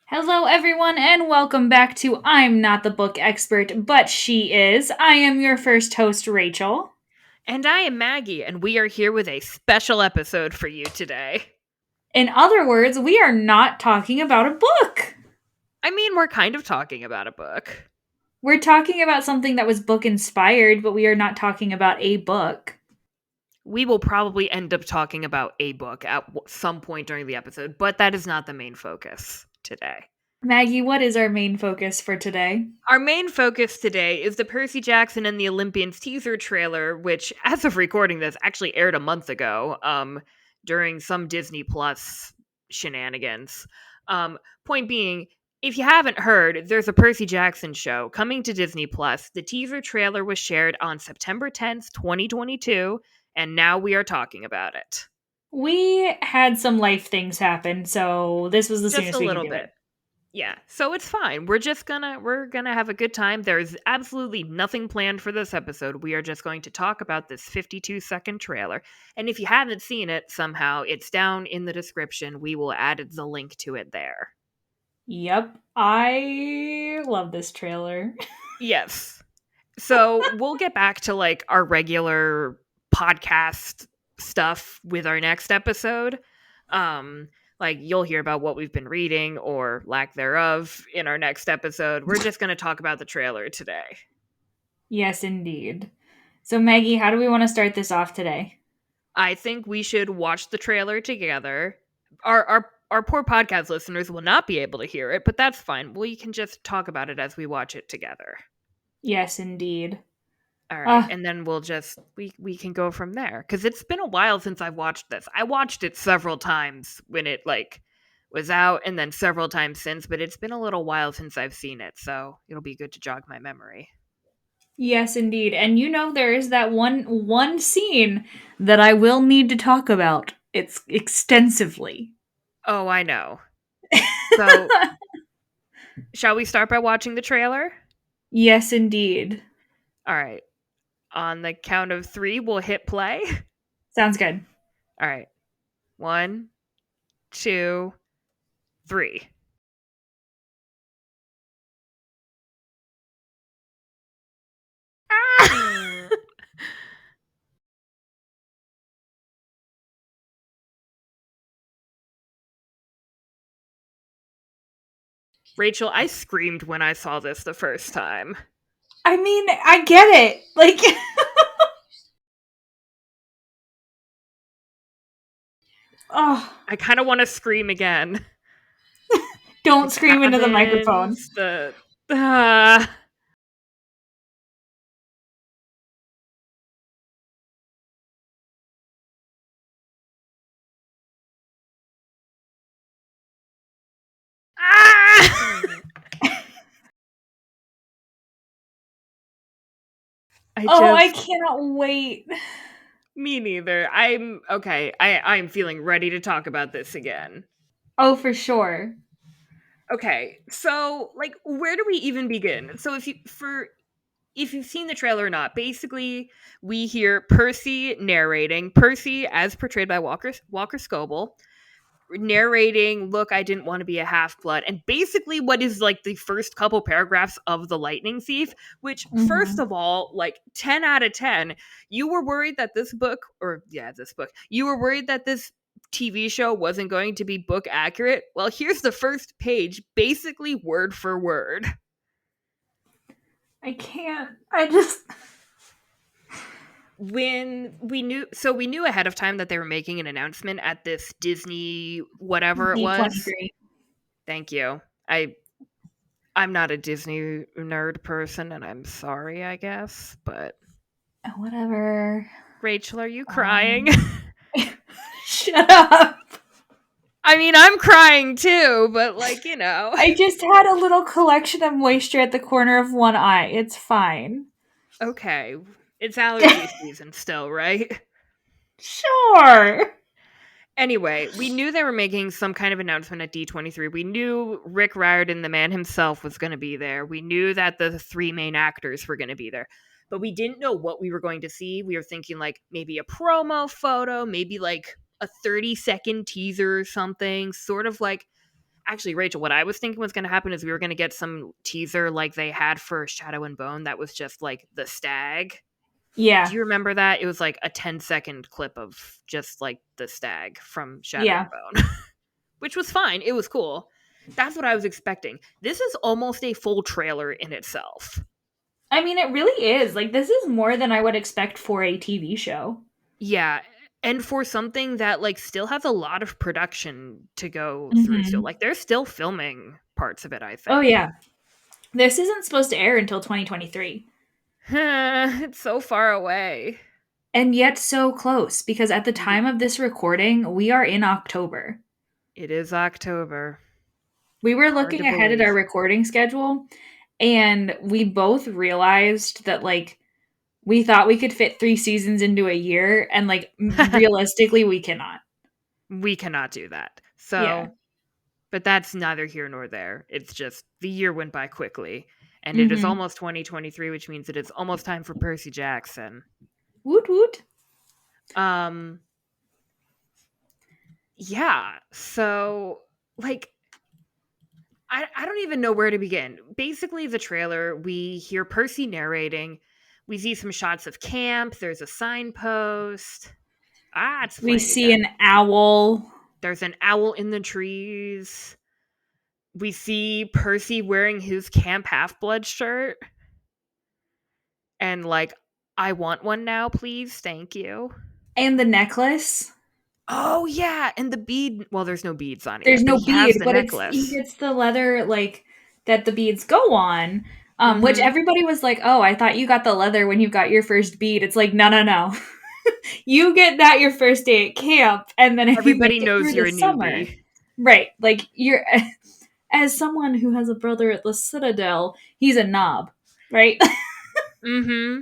Hello, everyone, and welcome back to I'm Not the Book Expert, but She Is. I am your first host, Rachel. And I am Maggie, and we are here with a special episode for you today. In other words, we are not talking about a book. I mean, we're kind of talking about a book. We're talking about something that was book inspired, but we are not talking about a book. We will probably end up talking about a book at some point during the episode, but that is not the main focus today. Maggie, what is our main focus for today? Our main focus today is the Percy Jackson and the Olympians teaser trailer, which, as of recording this, actually aired a month ago, during some Disney Plus shenanigans. Point being, if you haven't heard, there's a Percy Jackson show coming to Disney Plus. The teaser trailer was shared on September 10th, 2022, and now we are talking about it. We had some life things happen, so this was the Just soonest a we could little do bit. it. Yeah, so it's fine. We're gonna have a good time. There's absolutely nothing planned for this episode. We are just going to talk about this 52-second trailer. And if you haven't seen it somehow, it's down in the description. We will add the link to it there. Yep, I love this trailer. Yes. So we'll get back to like our regular podcast stuff with our next episode. Like you'll hear about what we've been reading or lack thereof in our next episode. We're just going to talk about the trailer today. Yes, indeed. So, Maggie, how do we want to start this off today? I think we should watch the trailer together. Our poor podcast listeners will not be able to hear it, but that's fine. We can just talk about it as we watch it together. Yes, indeed. All right, and then we'll just we can go from there because it's been a while since I've watched this. I watched it several times when it like was out, and then several times since. But it's been a little while since I've seen it, so it'll be good to jog my memory. Yes, indeed. And there is that one scene that I will need to talk about. It's extensively. Oh, I know. So, shall we start by watching the trailer? Yes, indeed. All right. On the count of 3, we'll hit play. Sounds good. All right. 1, 2, 3. Ah! Rachel, I screamed when I saw this the first time. I mean, I get it. Like, oh, I kind of want to scream again. don't scream into the microphone. Ah. I cannot wait. Me neither. I'm okay. I'm feeling ready to talk about this again. Oh, for sure. Okay, so like, where do we even begin? So if you've seen the trailer or not, basically we hear Percy narrating. Percy, as portrayed by Walker Scoble, narrating, look, I didn't want to be a half-blood, and basically what is like the first couple paragraphs of The Lightning Thief, which first of all, like 10 out of 10, you were worried that this book, you were worried that this TV show wasn't going to be book accurate. Well, here's the first page, basically word for word. I can't. I just When we knew ahead of time that they were making an announcement at this Disney whatever it was. D23. Thank you. I'm not a Disney nerd person, and I'm sorry, I guess, but Whatever. Rachel, are you crying? Shut up. I mean, I'm crying too, but like, you know. I just had a little collection of moisture at the corner of one eye. It's fine. Okay. It's allergy season still, right? Sure. Anyway, we knew they were making some kind of announcement at D23. We knew Rick Riordan, the man himself, was going to be there. We knew that the 3 main actors were going to be there. But we didn't know what we were going to see. We were thinking like maybe a promo photo, maybe like a 30-second teaser or something, sort of like actually, Rachel, what I was thinking was going to happen is we were going to get some teaser like they had for Shadow and Bone that was just like the stag. Do Yeah. you remember that? It was like a 10-second clip of just like the stag from Shadow Yeah. and Bone, which was fine. It was cool. That's what I was expecting. This is almost a full trailer in itself. I mean, it really is. Like, this is more than I would expect for a TV show. Yeah. And for something that like still has a lot of production to go through still. Mm-hmm. Like they're still filming parts of it, I Oh, think. yeah. This isn't supposed to air until 2023. It's so far away. And yet so close, because at the time of this recording, we are in October. It is October. We were Hard to looking ahead at our believe. recording schedule, and we both realized that, like, we thought we could fit 3 seasons into a year, and, like, realistically, we cannot. We cannot do that. Yeah. So, but that's neither here nor there. It's just the year went by quickly, and it is Mm-hmm. almost 2023, which means it is almost time for Percy Jackson. Woot woot. Um, yeah. So, like, I don't even know where to begin. Basically, the trailer, we hear Percy narrating. We see some shots of camp. There's a signpost. Ah, it's We playing see again. an owl. There's an owl in the trees. We see Percy wearing his Camp Half-Blood shirt. And, like, I want one now, please. Thank you. And the necklace. Oh, yeah. And the bead. Well, there's no beads on it There's yet, but no he has bead, the but he necklace. gets the leather, like, that the beads go on. Which Mm-hmm. everybody was like, "Oh, I thought you got the leather when you got your first bead." It's like, no, no, no. You get that your first day at camp, and then if you make Everybody it knows through you're the a summer, newbie. right? Like, you're as someone who has a brother at the Citadel, he's a knob, right? Mm-hmm.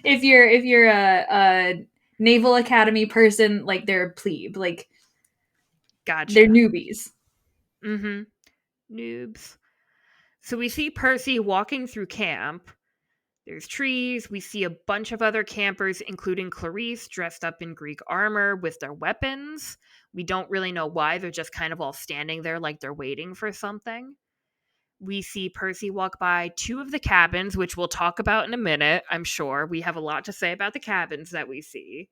If you're a Naval Academy person, like, they're a plebe, like, they're Gotcha. newbies. Mm-hmm. Noobs. So we see Percy walking through camp. There's trees. We see a bunch of other campers, including Clarice, dressed up in Greek armor with their weapons. We don't really know why. They're just kind of all standing there like they're waiting for something. We see Percy walk by 2 of the cabins, which we'll talk about in a minute, I'm sure. We have a lot to say about the cabins that we see.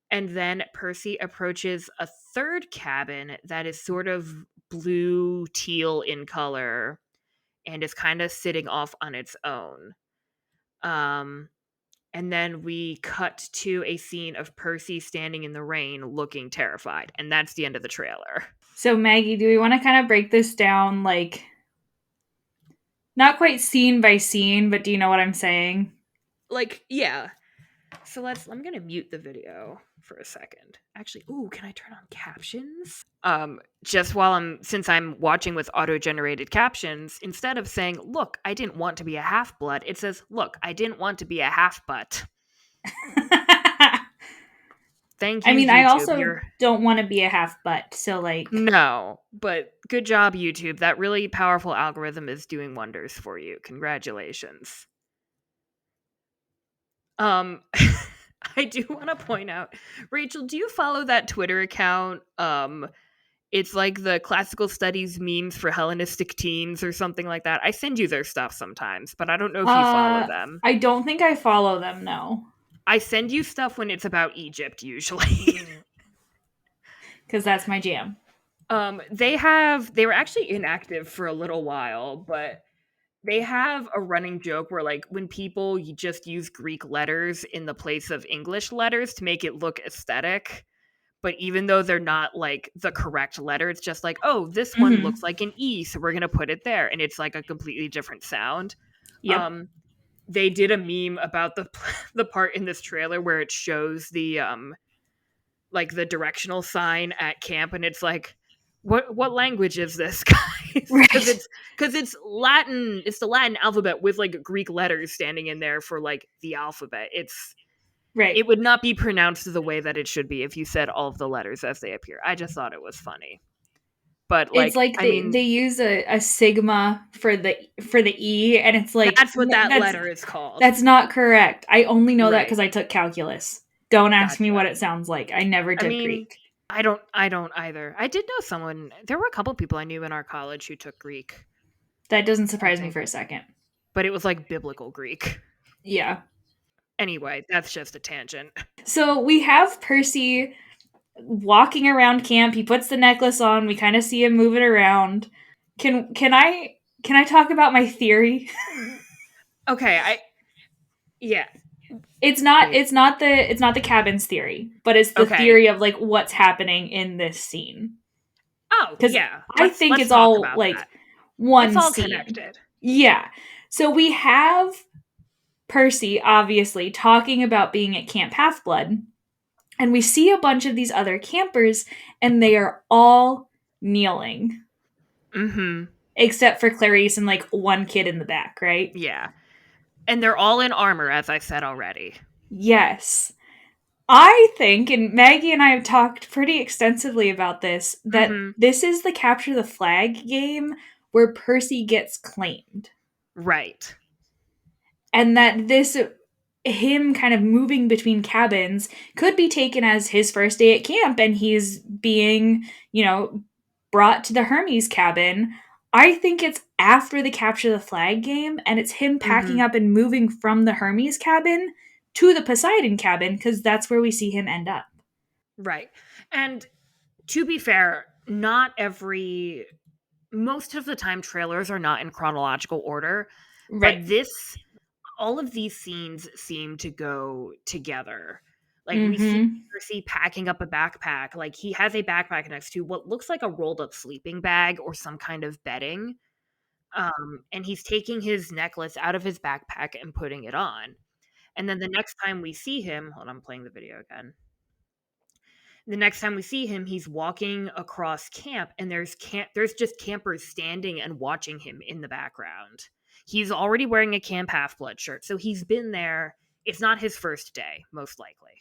And then Percy approaches a 3rd cabin that is sort of blue teal in color and is kind of sitting off on its own. Um, and then we cut to a scene of Percy standing in the rain looking terrified. And that's the end of the trailer. So, Maggie, do we want to kind of break this down, like, not quite scene by scene, but do you know what I'm saying? Like, yeah. So I'm gonna mute the video for a second. Actually, ooh, can I turn on captions? Just since I'm watching with auto-generated captions, instead of saying, look, I didn't want to be a half-blood, it says, look, I didn't want to be a half-butt. Thank I you, mean, I YouTube. also don't want to be a half butt, so, like... No, but good job, YouTube. That really powerful algorithm is doing wonders for you. Congratulations. I do want to point out, Rachel, do you follow that Twitter account? It's like the classical studies memes for Hellenistic teens or something like that. I send you their stuff sometimes, but I don't know if you follow them. I don't think I follow them, no. I send you stuff when it's about Egypt, usually. Because that's my jam. They were actually inactive for a little while, but they have a running joke where, like, when people you just use Greek letters in the place of English letters to make it look aesthetic, but even though they're not, like, the correct letter, it's just like, oh, this one Mm-hmm. looks like an E, so we're gonna put it there, and it's, like, a completely different sound. Yep. They did a meme about the part in this trailer where it shows the, like, the directional sign at camp, and it's like, what language is this, guys? Because Right. it's Latin. It's the Latin alphabet with, like, Greek letters standing in there for, like, the alphabet. Right. It would not be pronounced the way that it should be if you said all of the letters as they appear. I just thought it was funny. But, It's like, like I mean, they use a sigma for the E, and it's like, that's what that letter is called. that's not correct. I only know that Right. because I took calculus. Don't ask me Gotcha. what it sounds like. I never I took mean, Greek. I don't either. I did know someone, there were a couple people I knew in our college who took Greek, That doesn't I surprise me think, for a second. but it was like biblical Greek. Yeah. Anyway, that's just a tangent. So we have Percy walking around camp. He puts the necklace on. We kind of see him moving around. Can I talk about my theory? Okay, yeah, It's not please. it's not the cabin's theory, but it's the Okay. theory of like what's happening in this scene. Oh, Cuz yeah. I Let's think let's it's talk all about like that. It's one all scene. connected. Yeah. So we have Percy obviously talking about being at Camp Half Blood, and we see a bunch of these other campers and they are all kneeling Mhm. except for Clarice and like one kid in the back, right? Yeah. And they're all in armor, as I said already. Yes. I think, and Maggie and I have talked pretty extensively about this, that Mhm. this is the capture the flag game where Percy gets claimed. Right. And that this him kind of moving between cabins could be taken as his first day at camp and he's being, brought to the Hermes cabin. I think it's after the capture the flag game and it's him packing Mhm. up and moving from the Hermes cabin to the Poseidon cabin because that's where we see him end up. Right. And to be fair, not every most of the time trailers are not in chronological order, Right. but this all of these scenes seem to go together. Like we see Mm-hmm. Percy packing up a backpack. Like he has a backpack next to what looks like a rolled up sleeping bag or some kind of bedding. And he's taking his necklace out of his backpack and putting it on. And then the next time we see him, hold on, I'm playing the video again. The next time we see him, he's walking across camp, and there's just campers standing and watching him in the background. He's already wearing a Camp Half Blood shirt, so he's been there. It's not his first day, most likely.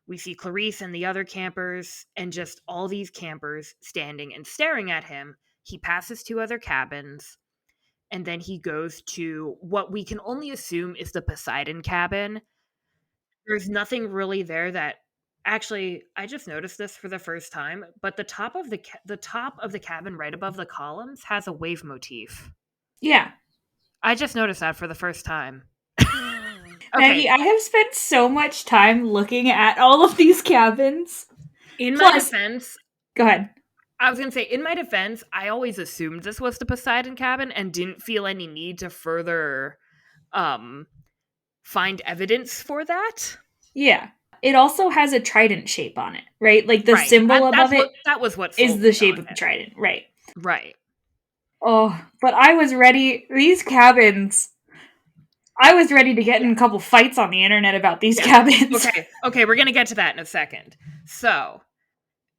We see Clarice and the other campers, and just all these campers standing and staring at him. He passes two other cabins, and then he goes to what we can only assume is the Poseidon cabin. There's nothing really there that actually I just noticed this for the first time, but the top of the cabin right above the columns has a wave motif. Yeah. I just noticed that for the first time. Maggie, Okay, I have spent so much time looking at all of these cabins. in my Plus, defense, go ahead. I was going to say in my defense, I always assumed this was the Poseidon cabin and didn't feel any need to further um find evidence for that. Yeah. It also has a trident shape on it, right? Like the Right. symbol above it That was what is sold the me shape on of the it. trident, right? Right. Oh, but I was ready. These cabins, I was ready to get in Yeah. a couple fights on the internet about these Yeah. cabins. Okay, we're going to get to that in a second. So,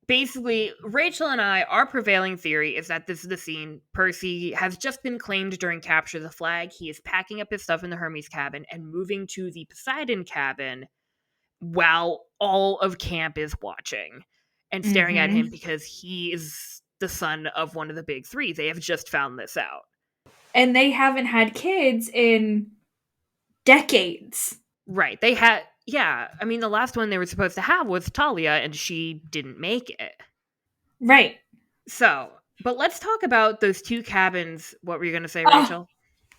basically, Rachel and I, our prevailing theory is that this is the scene. Percy has just been claimed during Capture the Flag. He is packing up his stuff in the Hermes cabin and moving to the Poseidon cabin while all of camp is watching and staring at him Mm-hmm. because he is the son of one of the big three. They have just found this out. And they haven't had kids in decades. Right. They had, yeah. I mean, the last one they were supposed to have was Talia, and she didn't make it. Right. So, but let's talk about those two cabins. What were you going to say, Oh, Rachel?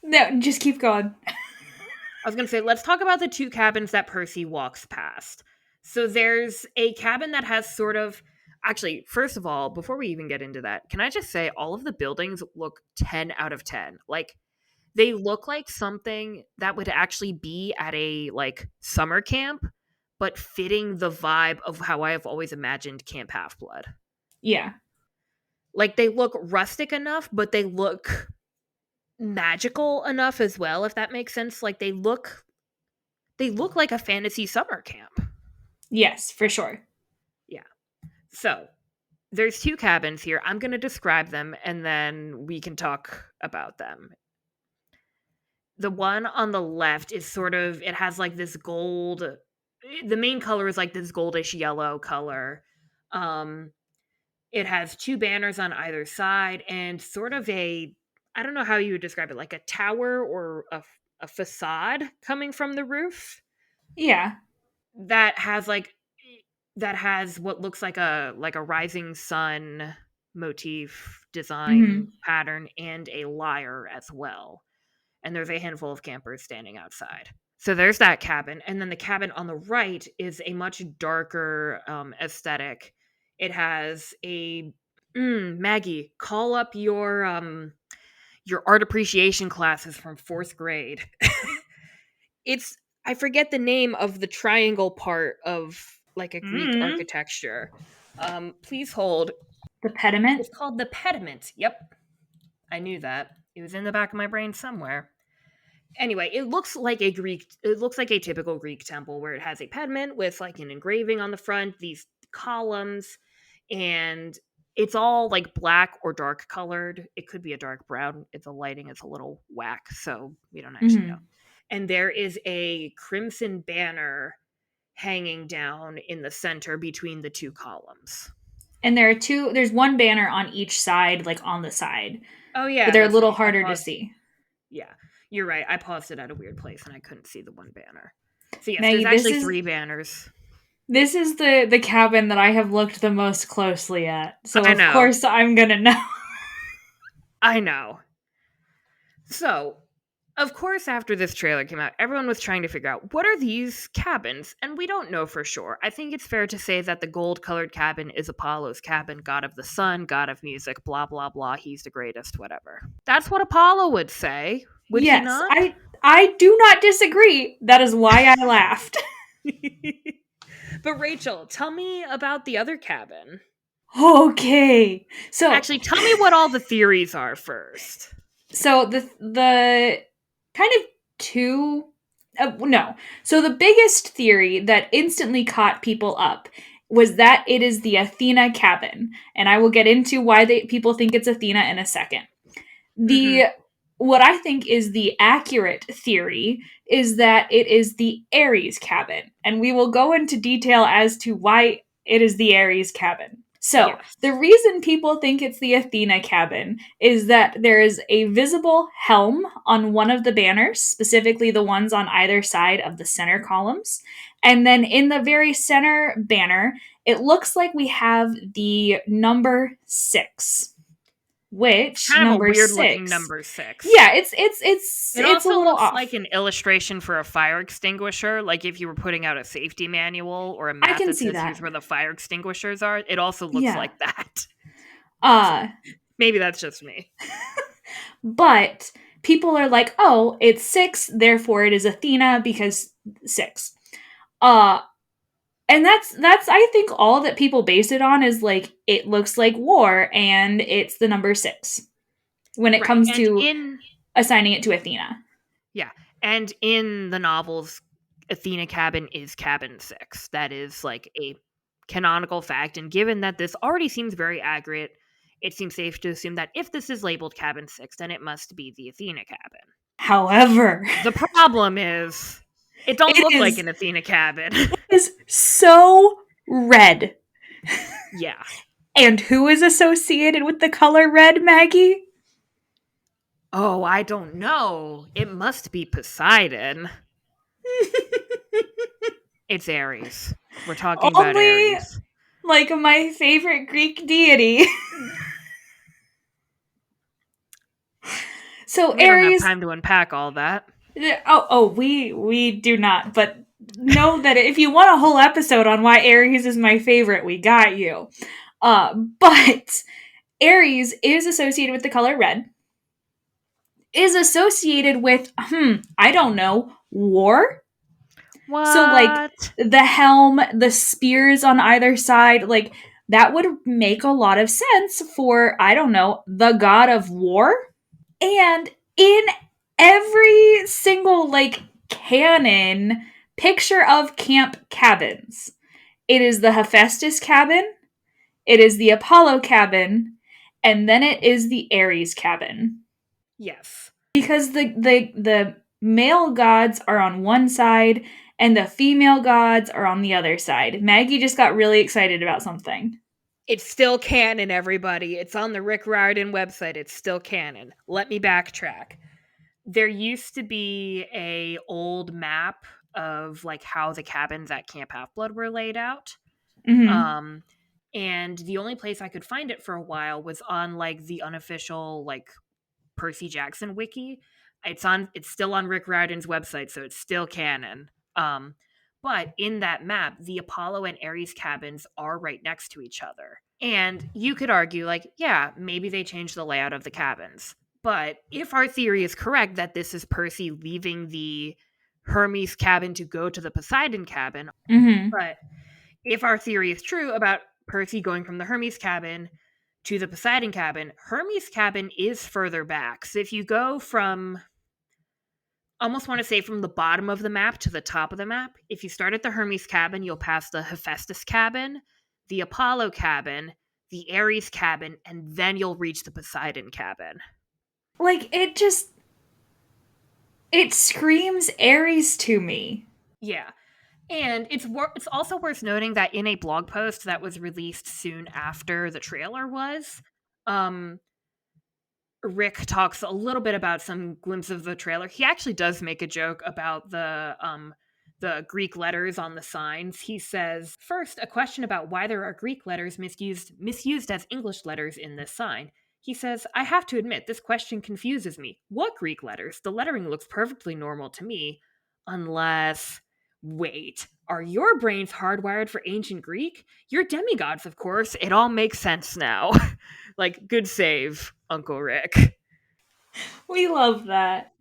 no, just keep going. I was going to say, let's talk about the two cabins that Percy walks past. So there's a cabin that has sort of. Actually, first of all, before we even get into that, can I just say all of the buildings look 10 out of 10? Like, they look like something that would actually be at a, like, summer camp, but fitting the vibe of how I have always imagined Camp Half-Blood. Yeah. Like, they look rustic enough, but they look magical enough as well, if that makes sense. Like they look like a fantasy summer camp. Yes, for sure. Yeah. So there's two cabins here. I'm going to describe them and then we can talk about them. The one on the left is sort of, it has like this gold, the main color is like this goldish yellow color. um it has two banners on either side and sort of a, I don't know how you would describe it, like a tower or a facade coming from the roof Yeah. that has like that has what looks like a rising sun motif design Mm-hmm. pattern and a lyre as well. And there's a handful of campers standing outside. So there's that cabin, and then the cabin on the right is a much darker aesthetic. It has a Maggie, call up your art appreciation classes from 4th grade. It's I forget the name of the triangle part of like a Greek Mm. architecture. Please hold. The pediment. It's called the pediment. Yep, I knew that. It was in the back of my brain somewhere. Anyway, it looks like a typical Greek temple where it has a pediment with like an engraving on the front, these columns, and it's all like black or dark colored. It could be a dark brown if the lighting is a little whack, so we don't actually know. Mm-hmm. And there is a crimson banner hanging down in the center between the two columns. And there's one banner on each side, like on the side, Oh but yeah, they're a that's little right. harder to see. Yeah, you're right. I paused it at a weird place and I couldn't see the one banner. So yes, there's Maggie, this actually is 3 banners. this is the cabin that I have looked the most closely at. So I of know. course I'm gonna know. I know. So, of course, after this trailer came out, everyone was trying to figure out what are these cabins, and we don't know for sure. I think it's fair to say that the gold colored cabin is Apollo's cabin, god of the sun, god of music, blah, blah, blah. He's the greatest, whatever. That's what Apollo would say, would he Yes, not? I do not disagree. That is why I laughed. But Rachel, tell me about the other cabin. Okay. So Actually, tell me what all the theories are first. so the kind of two no. So the biggest theory that instantly caught people up was that it is the Athena cabin, and I will get into why people think it's Athena in a second. Mm-hmm. The What I think is the accurate theory is that it is the Ares cabin, and we will go into detail as to why it is the Ares cabin. So, Yes. the reason people think it's the Athena cabin is that there is a visible helm on one of the banners, specifically the ones on either side of the center columns. And then in the very center banner, it looks like we have the number 6, It's which kind of a number weird looking 6, number 6. yeah, it's It it's a also little looks off. like an illustration for a fire extinguisher, like if you were putting out a safety manual or a I map can that see says that. here's where the fire extinguishers are. It also looks Yeah. like that. So uh maybe that's just me. but people are like, "Oh, it's 6, therefore it is Athena because 6." Uh and that's I think all that people base it on is like it looks like war and it's the number 6 when it Right. comes And to in assigning it to Athena. yeah, and in the novels Athena cabin is cabin 6. That is like a canonical fact, and given that this already seems very accurate, it seems safe to assume that if this is labeled cabin 6, then it must be the Athena cabin. However, The problem is it don't it look like is an Athena cabin. is so red. Yeah. And who is associated with the color red, Maggie? Oh, I don't know. It must be Poseidon. It's Ares. We're talking about Only Ares. like my favorite Greek deity. So We don't have Ares, time to unpack all that. we do not, but know that if you want a whole episode on why Ares is my favorite, we got you. But Ares is associated with the color red, is associated with I don't know, war. So like What? the helm, the spears on either side, like that would make a lot of sense for I don't know, the god of war. And in every single like canon picture of camp cabins, it is the Hephaestus cabin, it is the Apollo cabin, and then it is the Ares cabin. Yes. Because the male gods are on one side and the female gods are on the other side. Maggie just got really excited about something. It's still canon, everybody. It's on the Rick Riordan website. It's still canon. Let me backtrack. There used to be a old map of like how the cabins at Camp Half Blood were laid out. Mm-hmm. Um, and the only place I could find it for a while was on like the unofficial like Percy Jackson wiki. It's still on Rick Riordan's website, so it's still canon. But in that map, the Apollo and Ares cabins are right next to each other. And you could argue, like, yeah, maybe they changed the layout of the cabins. But if our theory is correct that this is Percy leaving the Hermes cabin to go to the Poseidon cabin, Mm-hmm. but if our theory is true about Percy going from the Hermes cabin to the Poseidon cabin, Hermes cabin is further back. So if you go from, almost want to say from the bottom of the map to the top of the map, if you start at the Hermes cabin, you'll pass the Hephaestus cabin, the Apollo cabin, the Ares cabin, and then you'll reach the Poseidon cabin. Like, it screams Aries to me. Yeah. And it's also worth noting that in a blog post that was released soon after the trailer was, um, Rick talks a little bit about some glimpse of the trailer. He actually does make a joke about the Greek letters on the signs. He says, "First, a question about why there are Greek letters misused as English letters in this sign." He says, "I have to admit this question confuses me. What Greek letters? The lettering looks perfectly normal to me, unless wait, are your brains hardwired for ancient Greek? You're demigods, of course. It all makes sense now." Like, good save, Uncle Rick. We love that.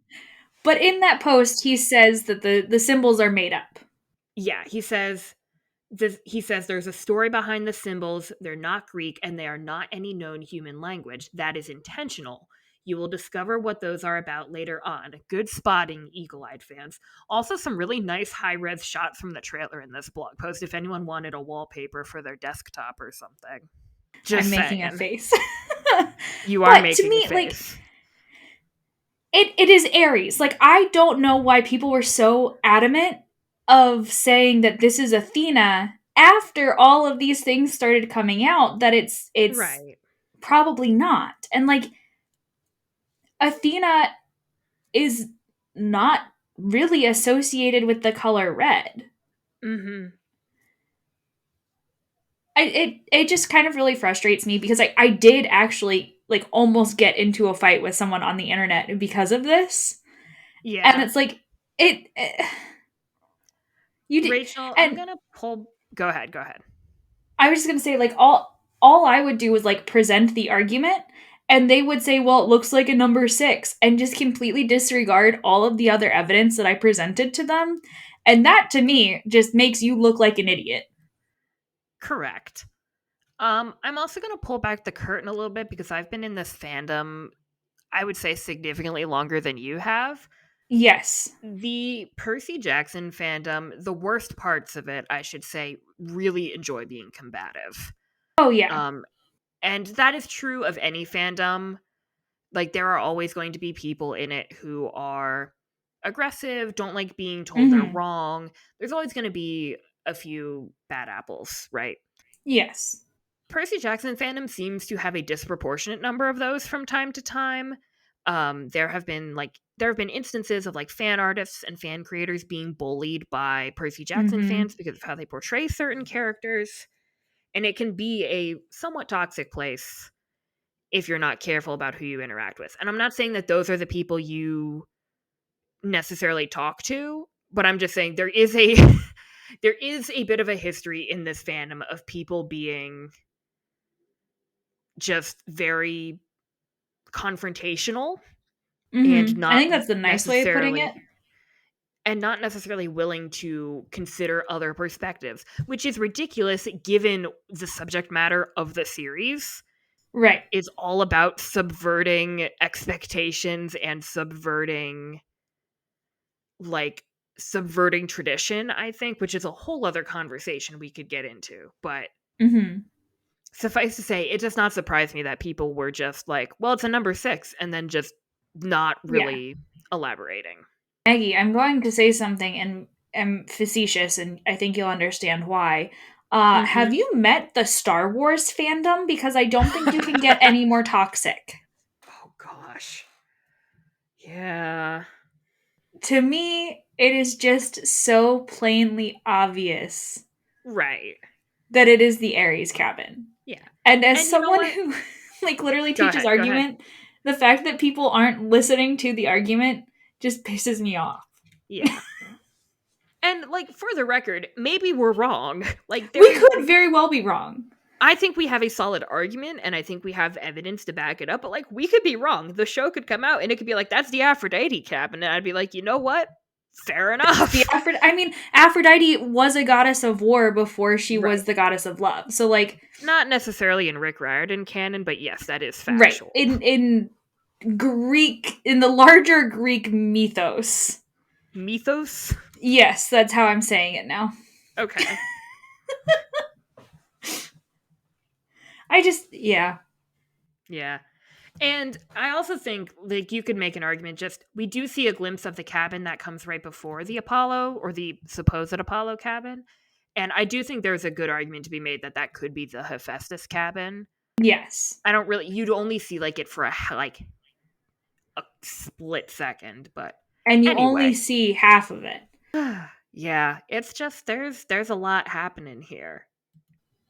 But in that post, he says that the symbols are made up. Yeah, he says there's a story behind the symbols. They're not Greek and they are not any known human language. That is intentional. You will discover what those are about later on. Good spotting, eagle-eyed fans. Also, some really nice high-res shots from the trailer in this blog post if anyone wanted a wallpaper for their desktop or something. I'm Just making a saying. face. You are But to making a me, like, face. it is Aries. Like, I don't know why people were so adamant of saying that this is Athena after all of these things started coming out, that it's Right. probably not. And like, Athena is not really associated with the color red. Mm-hmm. It just kind of really frustrates me because I did actually like almost get into a fight with someone on the internet because of this. And Yeah. it's like it you did. Rachel, I'm And gonna pull. Go ahead. Go ahead. I was just going to say, like, all I would do was like present the argument, and they would say, well, it looks like a number 6, and just completely disregard all of the other evidence that I presented to them. And that to me just makes you look like an idiot. Correct. I'm also gonna pull back the curtain a little bit because I've been in this fandom, I would say, significantly longer than you have. Yes. The Percy Jackson fandom, the worst parts of it, I should say, really enjoy being combative. Oh yeah. Um, and that is true of any fandom. Like, there are always going to be people in it who are aggressive, don't like being told they're Mhm. wrong. There's always going to be a few bad apples, right? Yes. Percy Jackson fandom seems to have a disproportionate number of those from time to time. There have been instances of like fan artists and fan creators being bullied by Percy Jackson Mhm. fans because of how they portray certain characters, and it can be a somewhat toxic place if you're not careful about who you interact with. And I'm not saying that those are the people you necessarily talk to, but I'm just saying there is a there is a bit of a history in this fandom of people being just very confrontational and Mhm. I think that's the nice way of putting it. not necessarily willing to consider other perspectives, which is ridiculous given the subject matter of the series Right. is all about subverting expectations and like subverting tradition, I think, which is a whole other conversation we could get into. But Mhm. suffice to say, it does not surprise me that people were just like, well, it's a number 6, and then just not Yeah. really elaborating. Maggie, I'm going to say something and am facetious, and I think you'll understand why. Have Mm-hmm. you met the Star Wars fandom? Because I don't think you can get any more toxic. Oh gosh. Yeah. To me, it is just so plainly obvious. Right. that it is the Aries cabin. Yeah. And as And you know someone what? who like literally Go teaches ahead. Go ahead. argument, the fact that people aren't listening to the argument just pisses me off. Yeah. And like for the record, maybe we're wrong. Like We there could very well be wrong. I think we have a solid argument and I think we have evidence to back it up, but like we could be wrong. The show could come out and it could be like that's the Aphrodite cabin and I'd be like, "You know what? Fair The enough." I mean, Aphrodite was a goddess of war before she was Right. the goddess of love. So like, Not necessarily in Rick Riordan canon, but yes, that is right. factual. In the larger Greek mythos. Mythos? Yes, that's how I'm saying it now. Okay. Yeah. Yeah. And I also think like you could make an argument just we do see a glimpse of the cabin that comes right before the Apollo or the supposed Apollo cabin. And I do think there's a good argument to be made that that could be the Hephaestus cabin. Yes. I don't really you'd only see like it for a split second, but And you only anyway. see half of it. Yeah, it's just there's a lot happening here.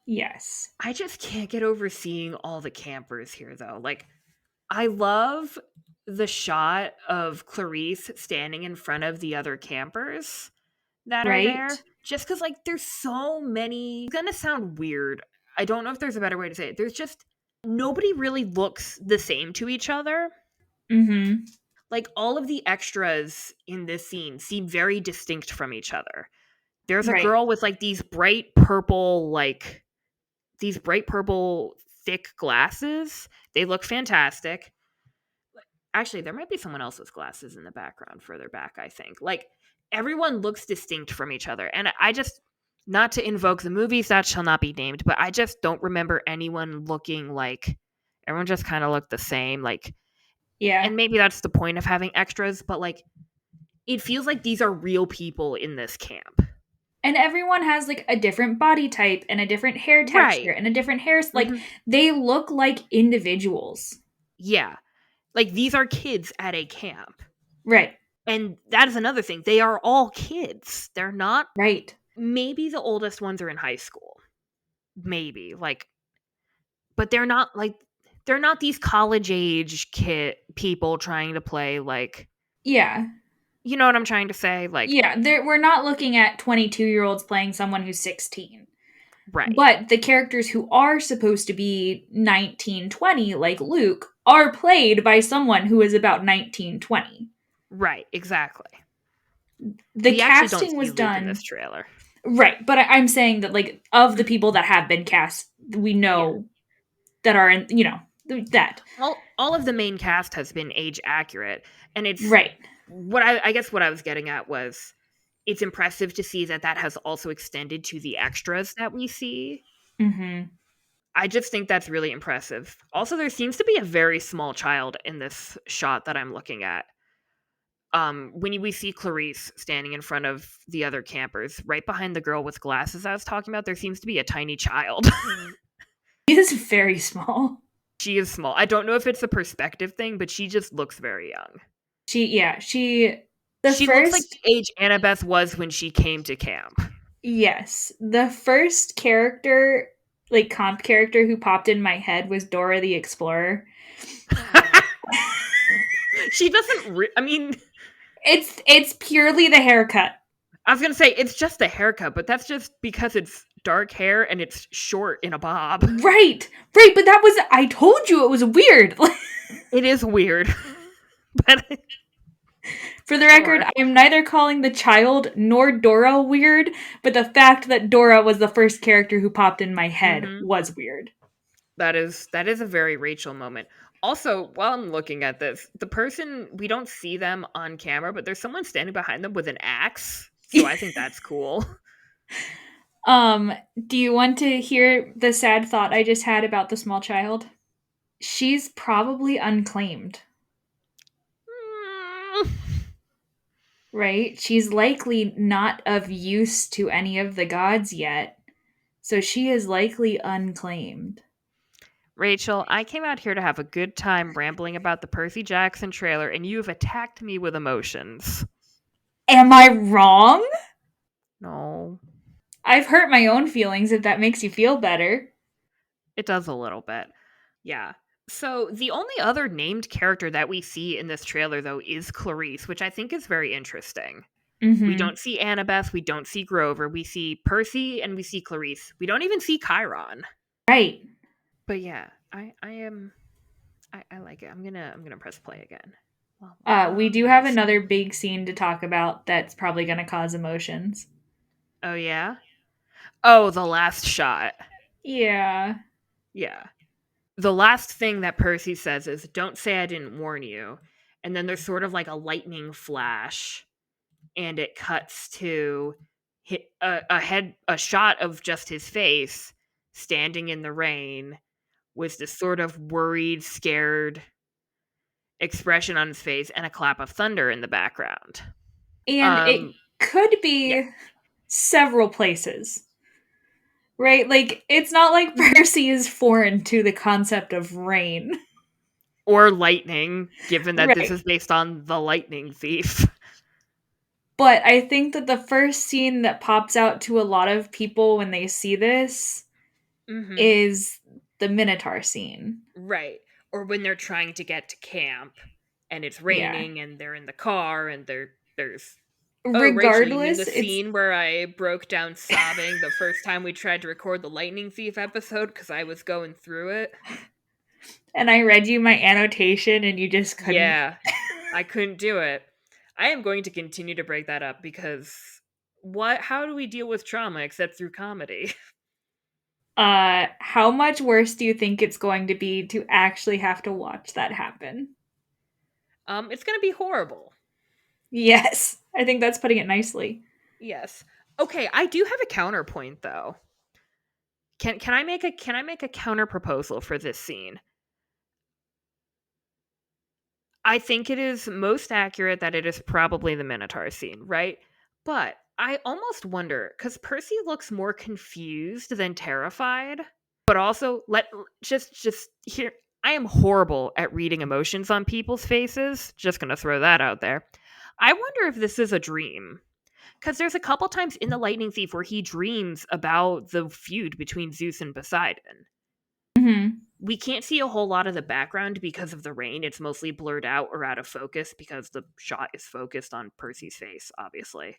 Yes. I just can't get over seeing all the campers here though. Like I love the shot of Clarice standing in front of the other campers that are there. Right? Just because, like, there's so many. It's gonna sound weird. I don't know if there's a better way to say it. There's just nobody really looks the same to each other. Mm-hmm. Like, all of the extras in this scene seem very distinct from each other. There's a Right. girl with, like, these bright purple thick glasses. They look fantastic. Actually, there might be someone else with glasses in the background further back, I think. Like, everyone looks distinct from each other. And I just, not to invoke the movies that shall not be named, but I just don't remember anyone looking like, everyone just kind of looked the same. Like, Yeah. and maybe that's the point of having extras, but like, it feels like these are real people in this camp. And everyone has like a different body type and a different hair texture Right. and a different hair. Like, Hmm. they look like individuals. Yeah. Like, these are kids at a camp. Right. And that is another thing. They are all kids. They're not, Right. maybe the oldest ones are in high school. Maybe. Like, but they're not these college age kid people trying to play like Yeah. you know what I'm trying to say? Like, Yeah. We're not looking at 22-year-olds playing someone who's 16. right. But the characters who are supposed to be 19, 20, like Luke, are played by someone who is about 19, 20. Right, exactly. The We actually don't casting see was Luke in this done. trailer. Right. But I'm saying that, like, of the people that have been cast, we Yeah. know that are in, that. All of the main cast has been age accurate. And it's Right. what I guess what I was getting at was it's impressive to see that that has also extended to the extras that we see. Mm-hmm. I just think that's really impressive. Also, there seems to be a very small child in this shot that I'm looking at. When we see Clarice standing in front of the other campers, right behind the girl with glasses I was talking about, there seems to be a tiny child. He is very small. She is small. I don't know if it's a perspective thing, but she just looks very young. She Looks like the age Annabeth was when she came to camp. yes, the first character, like comp character who popped in my head was Dora the Explorer. She doesn't. I mean, It's purely the haircut. I was gonna say it's just the haircut, but that's just because it's dark hair and it's short in a bob. Right, but I told you it was weird. It is weird, but For the record, sure. I am neither calling the child nor Dora weird, but the fact that Dora was the first character who popped in my head Mm-hmm. was weird. That is a very Rachel moment. Also, while I'm looking at this, the person we don't see them on camera, but there's someone standing behind them with an axe. So I think that's cool. Do you want to hear the sad thought I just had about the small child? She's probably unclaimed, Mm. right? She's likely not of use to any of the gods yet, so she is likely unclaimed. Rachel, I came out here to have a good time rambling about the Percy Jackson trailer, and you've attacked me with emotions. Am I wrong? No. I've hurt my own feelings if that makes you feel better. It does a little bit. Yeah. So the only other named character that we see in this trailer, though, is Clarice, which I think is very interesting. We Mm-hmm. don't see Annabeth, we don't see Grover, we see Percy, and we see Clarice. We don't even see Chiron. Right. But yeah, I am I like it. I'm gonna press play again. We do have Yes. another big scene to talk about that's probably going to cause emotions. Oh yeah. Oh, the last shot. Yeah. Yeah. The last thing that Percy says is, "Don't say I didn't warn you." And then there's sort of like a lightning flash, and it cuts to a shot of just his face standing in the rain with this sort of worried, scared expression on his face and a clap of thunder in the background. And it Um, could yeah. be several places, right? Like, it's not like Mhm. Percy is foreign to the concept of rain. Or lightning, given that this Right. is based on the lightning thief. But I think that the first scene that pops out to a lot of people when they see this Hmm. is the Minotaur scene. Right. Or when they're trying to get to camp and it's Yeah. raining and they're in the car and there's Oh, Rachel, you mean the Regardless, it's scene where I broke down sobbing the first time we tried to record the Lightning Thief episode because I was going through it? and I read you my annotation and you just couldn't. Yeah, I couldn't do it. I am going to continue to break that up because how do we deal with trauma except through comedy? How much worse do you think it's going to be to actually have to watch that happen? It's going to be horrible. Yes, I think that's putting it nicely. Yes. Okay, I do have a counterpoint though. Can I make a counter proposal for this scene? I think it is most accurate that it is probably the Minotaur scene, right? But I almost wonder because Percy looks more confused than terrified. But also, just here, I am horrible at reading emotions on people's faces. Just gonna throw that out there. I wonder if this is a dream because there's a couple times in the Lightning Thief where he dreams about the feud between Zeus and Poseidon. Hmm. We can't see a whole lot of the background because of the rain. It's mostly blurred out or out of focus because the shot is focused on Percy's face, obviously.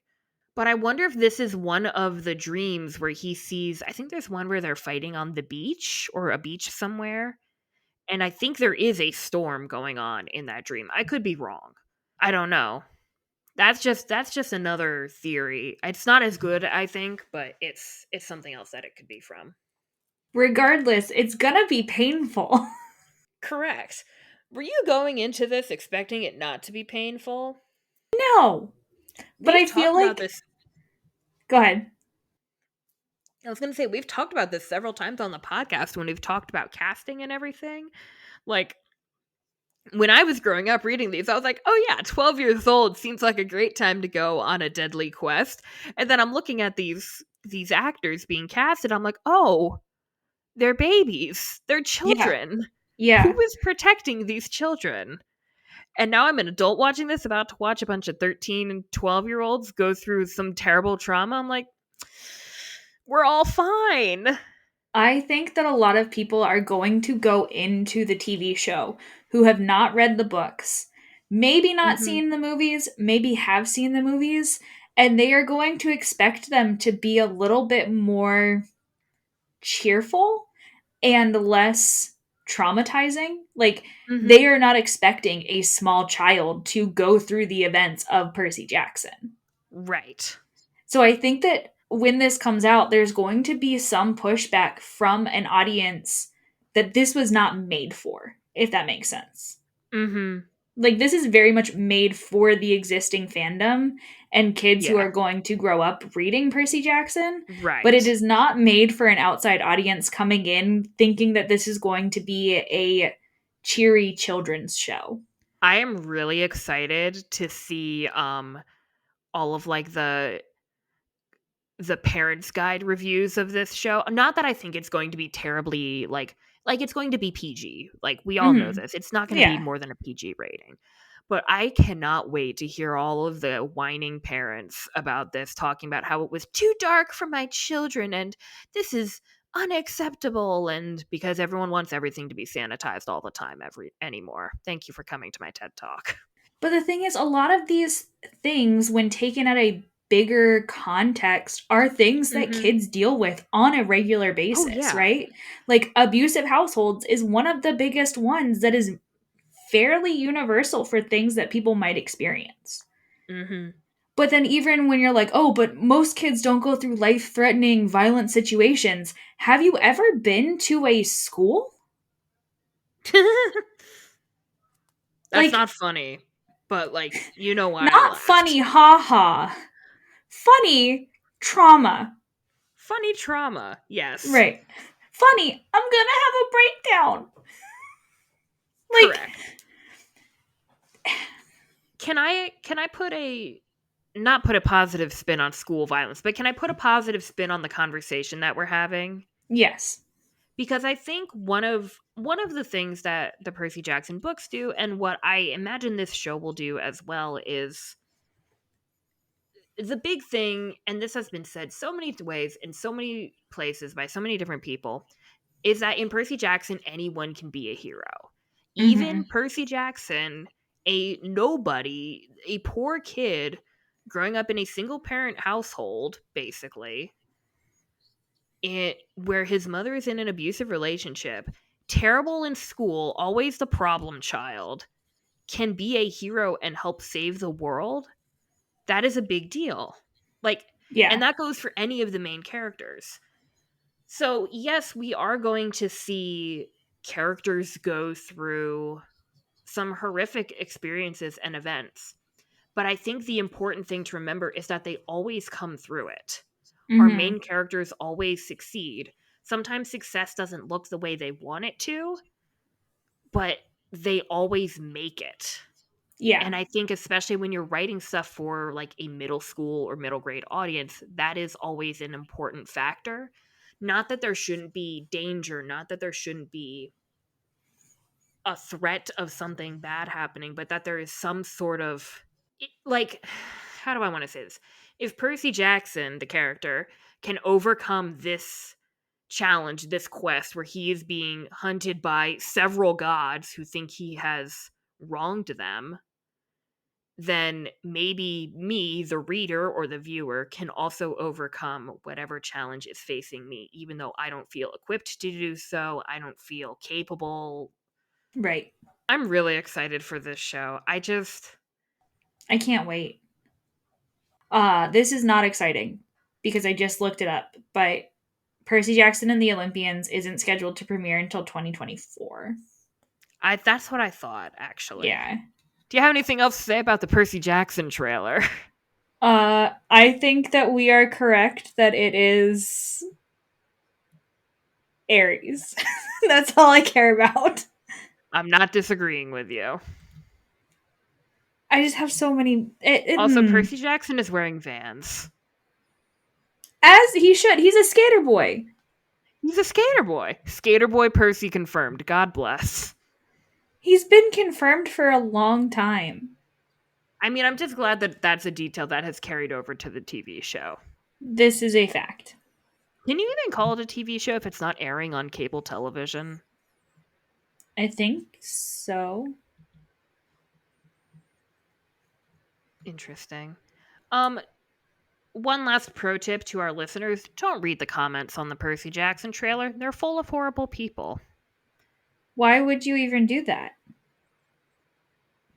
But I wonder if this is one of the dreams where he sees, I think there's one where they're fighting on the beach or a beach somewhere. And I think there is a storm going on in that dream. I could be wrong. I don't know. That's just another theory. It's not as good, I think, but it's something else that it could be from. Regardless, it's gonna be painful. Correct. Were you going into this expecting it not to be painful? No, but We've I feel talked about like. this. Go ahead. I was going to say, we've talked about this several times on the podcast when we've talked about casting and everything. Like, when I was growing up reading these, I was like, oh yeah, 12 years old seems like a great time to go on a deadly quest. And then I'm looking at these actors being casted. I'm like, oh, they're babies. They're Yeah, children. Who yeah. is protecting these children? And now I'm an adult watching this, about to watch a bunch of 13 and 12-year-olds go through some terrible trauma. I'm like, we're all fine. I think that a lot of people are going to go into the TV show who have not read the books, maybe not Hmm. seen the movies, maybe have seen the movies, and they are going to expect them to be a little bit more cheerful and less traumatizing. Like, Hmm. they are not expecting a small child to go through the events of Percy Jackson. Right. So I think that when this comes out, there's going to be some pushback from an audience that this was not made for, if that makes sense. Hmm. Like, this is very much made for the existing fandom and kids who Yeah. are going to grow up reading Percy Jackson, but it Right. is not made for an outside audience coming in thinking that this is going to be a cheery children's show. I am really excited to see all of like the parents guide reviews of this show. Not that I think it's going to be terribly like it's going to be PG. Like we all know Hmm. this. It's not going to be Yeah. more than a PG rating. But I cannot wait to hear all of the whining parents about this, talking about how it was too dark for my children and this is unacceptable, and because everyone wants everything to be sanitized all the time anymore. Thank you for coming to my TED Talk. But the thing is, a lot of these things, when taken at a bigger context, are things that Mhm. kids deal with on a regular Oh basis, yeah. right? Like abusive households is one of the biggest ones that is fairly universal for things that people might experience. Mhm. But then, even when you're like, oh, but most kids don't go through life threatening, violent situations, have you ever been to a school? That's Like, not funny, but like, you know why I not laughed. funny, haha. Funny trauma. Funny trauma. Yes. Right. Funny, I'm gonna have a breakdown. Like, Correct. Can I put a not put a positive spin on school violence, but can I put a positive spin on the conversation that we're having? yes. Because I think one of the things that the Percy Jackson books do, and what I imagine this show will do as well, is the big thing, and this has been said so many ways in so many places by so many different people, is that in Percy Jackson, anyone can be a hero. Mm-hmm. Even Percy Jackson, a nobody, a poor kid growing up in a single parent household, basically, where his mother is in an abusive relationship, terrible in school, always the problem child, can be a hero and help save the world. That is a big deal. Like, and Yeah. that goes for any of the main characters. So, yes, we are going to see characters go through some horrific experiences and events. But I think the important thing to remember is that they always come through it. Our Mm-hmm. main characters always succeed. Sometimes success doesn't look the way they want it to, but they always make it. Yeah. And I think especially when you're writing stuff for like a middle school or middle grade audience, that is always an important factor. Not that there shouldn't be danger, not that there shouldn't be a threat of something bad happening, but that there is some sort of like how do I want to say this? If Percy Jackson, the character, can overcome this challenge, this quest where he is being hunted by several gods who think he has wronged them, then maybe me, the reader or the viewer, can also overcome whatever challenge is facing me, even though I don't feel equipped to do so. I don't feel capable. Right. I'm really excited for this show. I can't wait. This is not exciting because I just looked it up, but Percy Jackson and the Olympians isn't scheduled to premiere until 2024. That's what I thought, actually. Yeah. Do you have anything else to say about the Percy Jackson trailer? I think that we are correct that it is Aries. That's all I care about. I'm not disagreeing with you. I just have so many. Also, Percy Jackson is wearing Vans. As he should. He's a skater boy. He's a skater boy. Skater boy Percy confirmed. God bless. He's been confirmed for a long time. I mean, I'm just glad that that's a detail that has carried over to the TV show. This is a fact. Can you even call it a TV show if it's not airing on cable television? I think so. Interesting. Um, One last pro tip to our listeners: don't read the comments on the Percy Jackson trailer. They're full of horrible people. Why would you even do that?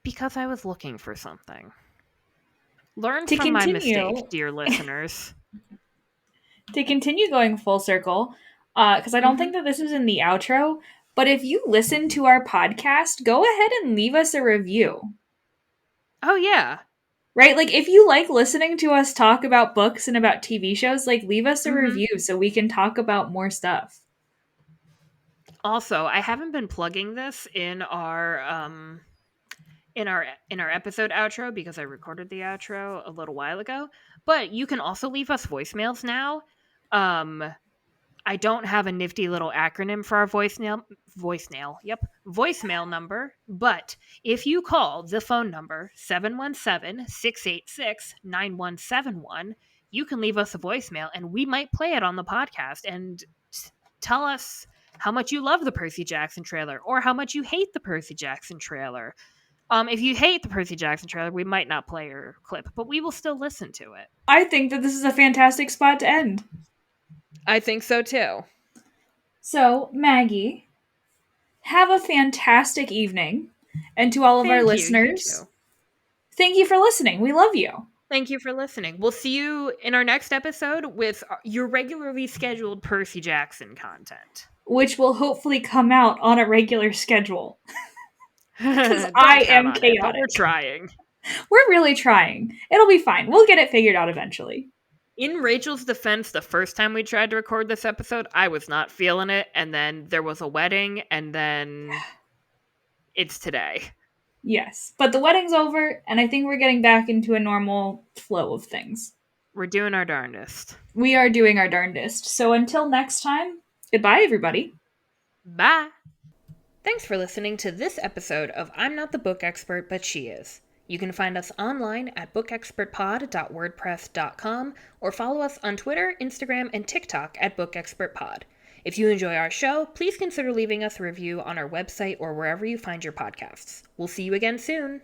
Because I was looking for something. Learn To from my continue, mistake, dear listeners. going full circle, because I don't Hmm. think that this is in the outro, but if you listen to our podcast, go ahead and leave us a review. Oh, yeah. Right? Like if you like listening to us talk about books and about TV shows, like leave us a Hmm. review so we can talk about more stuff. Also, I haven't been plugging this in our episode outro because I recorded the outro a little while ago. But you can also leave us voicemails now. Um, I don't have a nifty little acronym for our voicemail number, but if you call the phone number 717-686-9171, you can leave us a voicemail and we might play it on the podcast and tell us how much you love the Percy Jackson trailer or how much you hate the Percy Jackson trailer. If you hate the Percy Jackson trailer, we might not play your clip, but we will still listen to it. I think that this is a fantastic spot to end. I think so too. So, Maggie, have a fantastic evening. And to all of our Thank you. You listeners, too. thank you for listening. We love you. Thank you for listening. We'll see you in our next episode with your regularly scheduled Percy Jackson content. Which will hopefully come out on a regular schedule. Because Don't I count am on it, chaotic. but we're trying. We're really trying. It'll be fine. We'll get it figured out eventually. In Rachel's defense, the first time we tried to record this episode, I was not feeling it. And then there was a wedding, and then it's today. Yes. But the wedding's over, and I think we're getting back into a normal flow of things. We're doing our darndest. We are doing our darndest. So until next time, goodbye, everybody. Bye. Thanks for listening to this episode of I'm Not the Book Expert, but She Is. You can find us online at bookexpertpod.wordpress.com or follow us on Twitter, Instagram, and TikTok at bookexpertpod. If you enjoy our show, please consider leaving us a review on our website or wherever you find your podcasts. We'll see you again soon.